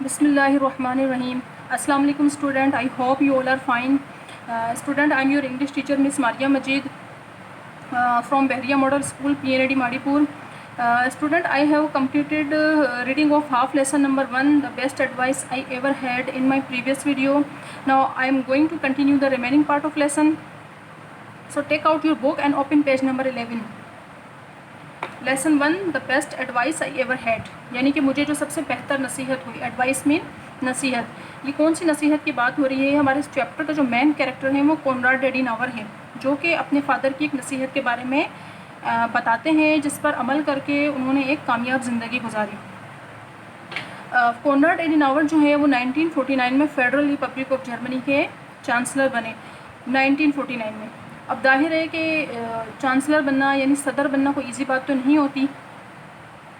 Bismillahirrahmanirrahim. Assalamu alaikum student. I hope you all are fine. Student, I am your English teacher Miss Maria Majid from Behriya Model School, PNAD Madipur. Student, I have completed reading of half lesson number 1, the best advice I ever had in my previous video. Now I am going to continue the remaining part of lesson. So take out your book and open page number 11. Lesson 1, the best advice I ever had, यानी कि मुझे जो सबसे बेहतर नसीहत हुई। Advice mean नसीहत। ये कौन सी नसीहत की बात हो रही है? हमारे इस चैप्टर का जो मेन कैरेक्टर है वो कोनराड एडेनावर है, जो कि अपने फादर की एक नसीहत के बारे में बताते हैं, जिस पर अमल करके उन्होंने एक कामयाब ज़िंदगी गुजारी। कोनराड एडेनावर जो है वो 1949 में फेडरल रिपब्लिक ऑफ जर्मनी के चांसलर बने 1949 में। अब जाहिर है कि चांसलर बनना यानी सदर बनना कोई इजी बात तो नहीं होती,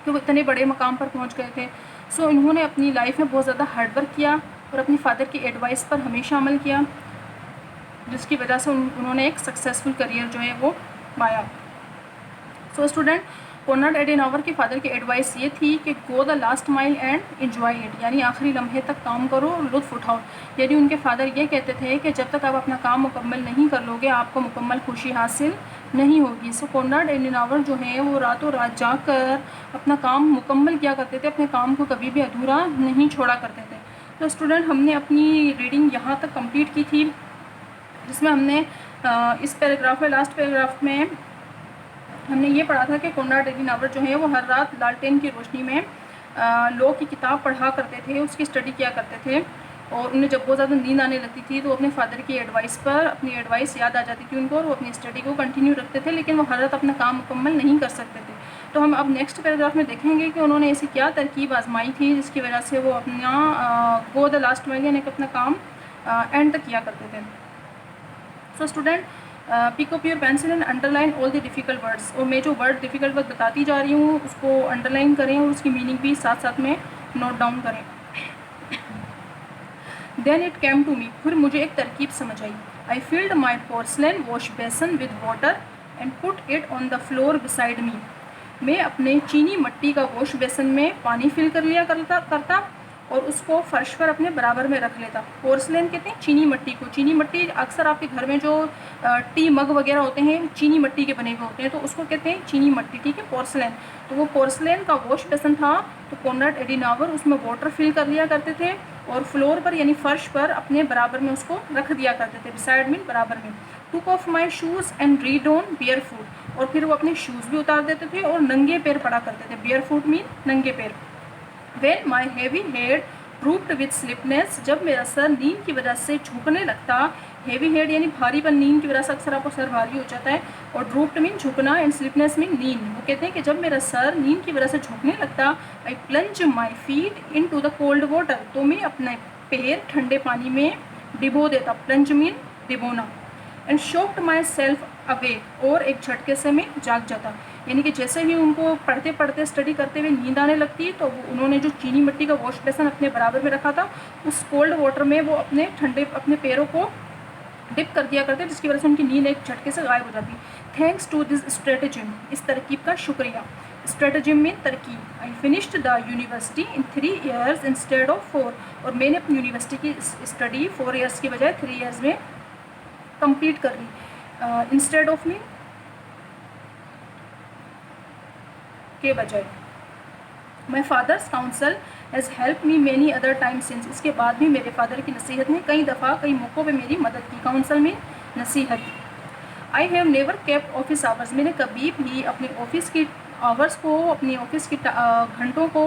कि वो इतने बड़े मकाम पर पहुंच गए थे। सो इन्होंने अपनी लाइफ में बहुत ज़्यादा हार्डवर्क किया और अपनी फादर की एडवाइस पर हमेशा अमल किया, जिसकी वजह से उन्होंने एक सक्सेसफुल करियर जो है वो पाया। सो स्टूडेंट, कोनराड एडेनावर के फादर की एडवाइस ये थी कि गो the last mile and enjoy it, यानी आखिरी लम्हे तक काम करो और लुत्फ़ उठाओ। यानी उनके फादर ये कहते थे कि जब तक आप अपना काम मुकम्मल नहीं कर लोगे आपको मुकम्मल खुशी हासिल नहीं होगी। सो कोनराड एडेनावर जो है वो रातों रात जाकर अपना काम मुकम्मल किया करते थे, अपने काम को कभी भी अधूरा नहीं छोड़ा करते थे। तो स्टूडेंट, हमने अपनी रीडिंग यहाँ तक कंप्लीट की थी, जिसमें हमने इस पैराग्राफ में, लास्ट पैराग्राफ में हमने ये पढ़ा था कि कोनराड एडेनावर जो है वो हर रात लालटेन की रोशनी में लॉ की किताब पढ़ा करते थे, उसकी स्टडी किया करते थे। और उन्हें जब बहुत ज़्यादा नींद आने लगती थी तो अपने फादर की एडवाइस पर अपनी एडवाइस याद आ जाती थी उनको, और वो अपनी स्टडी को कंटिन्यू रखते थे, लेकिन वो हर रात अपना काम मुकम्मल नहीं कर सकते थे। तो हम अब नेक्स्ट पैराग्राफ में देखेंगे कि उन्होंने ऐसी क्या तरकीब आजमाई थी जिसकी वजह से वो अपना गो द लास्ट माइल यानी अपना काम एंड तक किया करते थे। So student, pick up your pencil and underline all the difficult words. और मैं जो वर्ड डिफ़िकल्ट वर्ड बताती जा रही हूँ उसको अंडरलाइन करें और उसकी मीनिंग भी साथ साथ में नोट डाउन करें। Then it came to me, फिर मुझे एक तरकीब समझ आई। I filled my porcelain wash basin with water and put it on the floor beside me. मैं अपने चीनी मिट्टी का वॉश बेसन में पानी फिल कर लिया करता और उसको फर्श पर अपने बराबर में रख लेता। पोर्सलेन कहते हैं चीनी मिट्टी को। चीनी मिट्टी अक्सर आपके घर में जो टी मग वगैरह होते हैं चीनी मिट्टी के बने हुए होते हैं, तो उसको कहते हैं चीनी मिट्टी, ठीक है, पोर्सलेन। तो वो पोर्सलेन का वॉश बेसन था, तो कोनराड एडेनावर उसमें वाटर फिल कर लिया करते थे और फ्लोर पर यानी फर्श पर अपने बराबर में उसको रख दिया करते थे। बिसाइड मीन बराबर में। Took of my shoes and read on bear foot, और फिर वो अपने शूज़ भी उतार देते थे और नंगे पैर पढ़ा करते थे। बेयर फुट मीन नंगे पैर। When my heavy head drooped with sleepiness, जब मेरा सर नींद की वजह से झुकने लगता। हेवी हेड यानी भारीपन, नींद की वजह से अक्सर आपको सर भारी हो जाता है, और ड्रूप्ड मीन झुकना एंड स्लीपनेस मीन नींद। वो कहते हैं कि जब मेरा सर नींद की वजह से झुकने लगता, I plunge my feet into the cold water, तो मैं अपने पैर ठंडे पानी में डिबो देता। प्लंज मीन डिबोना। And shocked myself away, और एक झटके से मैं जाग जाता। यानी कि जैसे ही उनको पढ़ते पढ़ते स्टडी करते हुए नींद आने लगती, तो उन्होंने जो चीनी मिट्टी का वॉश बेसन अपने बराबर में रखा था उस कोल्ड वाटर में वो अपने ठंडे अपने पैरों को डिप कर दिया करते, जिसकी वजह से उनकी नींद एक झटके से गायब हो जाती। थैंक्स टू दिस स्ट्रेटजिम, इस तरकीब का शुक्रिया। स्ट्रेटजिम में तरकीब। I finished the university in 3 years instead of 4, और मैंने अपनी यूनिवर्सिटी की स्टडी 4 years की बजाय 3 years में कंप्लीट कर ली। इंस्टेड ऑफ मीन के बजाय। My father's counsel has help me many other time since, इसके बाद भी मेरे फादर की नसीहत ने कई दफ़ा कई मौक़ों पे मेरी मदद की। काउंसल में नसीहत। I have never kept office hours, मैंने कभी भी अपने ऑफिस की आवर्स को, अपनी ऑफिस की घंटों को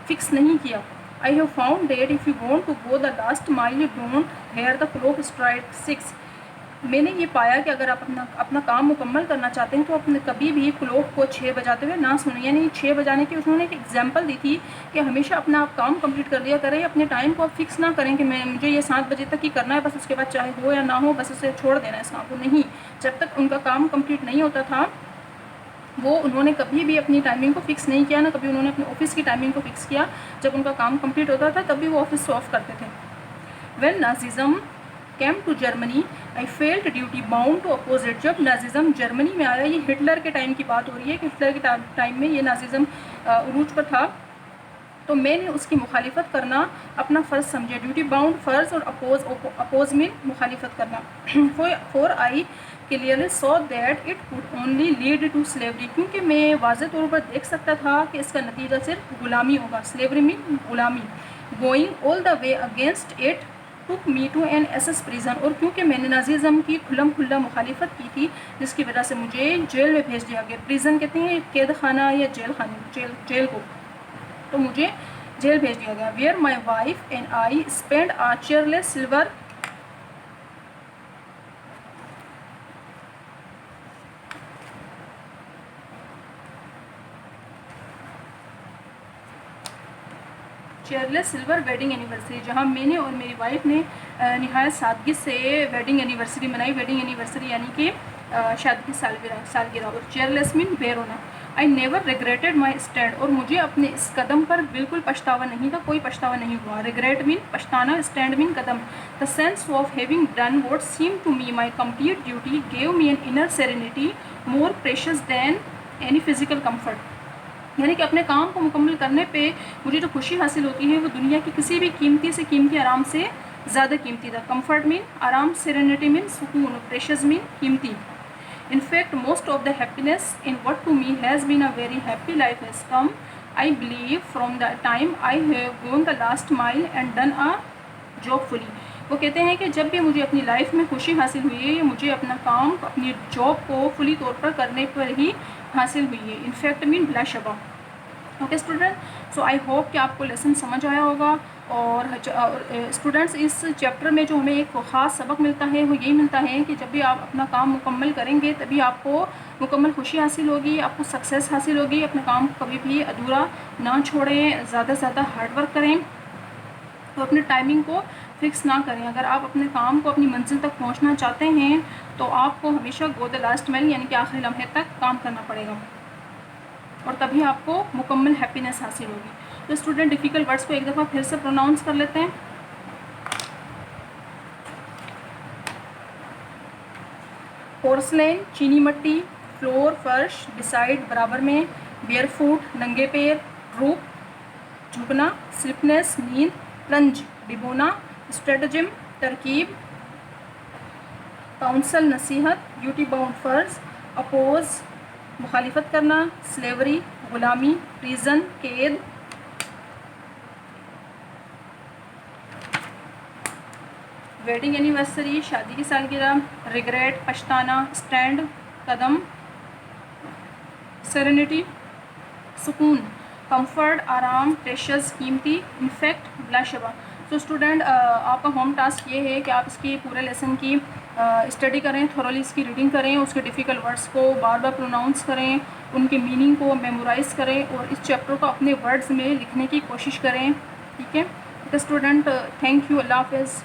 फिक्स नहीं किया। I have found that if you want to go the last mile you don't hear the clock strike 6। मैंने ये पाया कि अगर आप अपना काम मुकम्मल करना चाहते हैं तो अपने कभी भी क्लॉक को 6 बजाते हुए ना सुने। यानी 6 बजाने की उन्होंने एक एग्जांपल दी थी कि हमेशा अपना आप काम कंप्लीट कर लिया करें, अपने टाइम को आप फिक्स ना करें कि मुझे ये 7 बजे तक ही करना है, बस उसके बाद चाहे हो या ना हो बस उसे छोड़ देना है इस काम को। नहीं, जब तक उनका काम कंप्लीट नहीं होता था वो उन्होंने कभी भी अपनी टाइमिंग को फिक्स नहीं किया, ना कभी उन्होंने अपने ऑफिस की टाइमिंग को फिक्स किया। जब उनका काम कंप्लीट होता था तभी वो ऑफिस ऑफ करते थे। When Nazism came to Germany I felt duty bound to opposite, जब नाजिज्म जर्मनी में आया, ये हिटलर के टाइम की बात हो रही है कि हिटलर के टाइम में ये नाजिज्म उरूज पर था, तो मैंने उसकी मुखालिफत करना अपना फ़र्ज़ समझा। ड्यूटी बाउंड फ़र्ज़ और अपोज मीन मुखालिफत करना। For I clearly saw that it could only lead to slavery, क्योंकि मैं वाज़ेह तौर पर देख सकता था कि इसका नतीजा सिर्फ गुलामी होगा। स्लेवरी मीन गुलामी। Going all the way against it took me to an SS prison, और क्योंकि मैंने नाज़िज़म की खुल्लम खुल्ला मुखालिफत की थी जिसकी वजह से मुझे जेल में भेज दिया गया। प्रिजन कहते हैं कैद खाना या जेल को, तो मुझे जेल भेज दिया गया। Where my wife and I spend a chairless silver wedding anniversary, जहाँ मैंने और मेरी वाइफ ने नहायत सादगी से वेडिंग एनिवर्सरी मनाई। वेडिंग एनिवर्सरी यानी कि शादी की सालगिरह। और चेयरलेस मीन बेरोना। I never regretted my stand, और मुझे अपने इस कदम पर बिल्कुल पछतावा नहीं था, कोई पछतावा नहीं हुआ। रिग्रेट मीन पछताना, स्टैंड मीन कदम। The sense of having done what seem to me my complete duty gave me an inner serenity more precious than any physical comfort, यानी कि अपने काम को मुकम्मल करने पे मुझे जो खुशी हासिल होती है वो दुनिया की किसी भी कीमती से कीमती आराम से ज़्यादा कीमती था। कंफर्ट मीन आराम, सेरेनिटी मीन सुकून, प्रेशियस मीन कीमती। In fact, most of the happiness in what to me has been a very happy life has come, I believe, from the time I have gone the last mile and done a job fully. वो कहते हैं कि जब भी मुझे अपनी life में खुशी हासिल हुई है, मुझे अपना काम, अपनी जॉब को फुली तौर पर करने पर ही हासिल हुई है। इनफैक्ट मीन बिला शबा। Okay student, so I hope कि आपको लेसन समझ आया होगा। और स्टूडेंट्स, इस चैप्टर में जो हमें एक ख़ास सबक मिलता है वो यही मिलता है कि जब भी आप अपना काम मुकम्मल करेंगे तभी आपको मुकम्मल खुशी हासिल होगी, आपको सक्सेस हासिल होगी। अपने काम को कभी भी अधूरा ना छोड़ें, ज़्यादा से ज़्यादा हार्डवर्क करें और अपने टाइमिंग को फिक्स ना करें। अगर आप अपने काम को अपनी मंजिल तक पहुंचना चाहते हैं तो आपको हमेशा गो द लास्ट माइल यानी कि आखिरी लम्हे तक काम करना पड़ेगा, और तभी आपको मुकम्मल हैप्पीनेस हासिल होगी। तो स्टूडेंट, डिफ़िकल्ट वर्ड्स को एक दफ़ा फिर से प्रोनाउंस कर लेते हैं। पोर्सलेन चीनी मट्टी, फ्लोर फर्श, बिसाइड बराबर में, बेयरफुट नंगे पैर, ड्रूप झुकना, स्लिपनेस नींद, प्लंज डिबोना, स्ट्रेटजिम तरकीब, काउंसल नसीहत, ड्यूटी बाउंड फ़र्ज, अपोज मुखालिफत करना, स्लेवरी गुलामी, प्रिजन कैद, वेडिंग एनिवर्सरी शादी की सालगिरह, रिग्रेट पछताना, स्टैंड कदम, सेरेनिटी सुकून, कंफर्ट आराम, प्रेशियस कीमती, इनफैक्ट बिला शबा। तो स्टूडेंट, आपका होम टास्क ये है कि आप इसकी पूरे लेसन की स्टडी करें, थोरली इसकी रीडिंग करें, उसके डिफ़िकल्ट वर्ड्स को बार बार प्रोनाउंस करें, उनके मीनिंग को मेमोराइज़ करें और इस चैप्टर को अपने वर्ड्स में लिखने की कोशिश करें। ठीक है स्टूडेंट, थैंक यू, अल्लाह हाफ़िज़।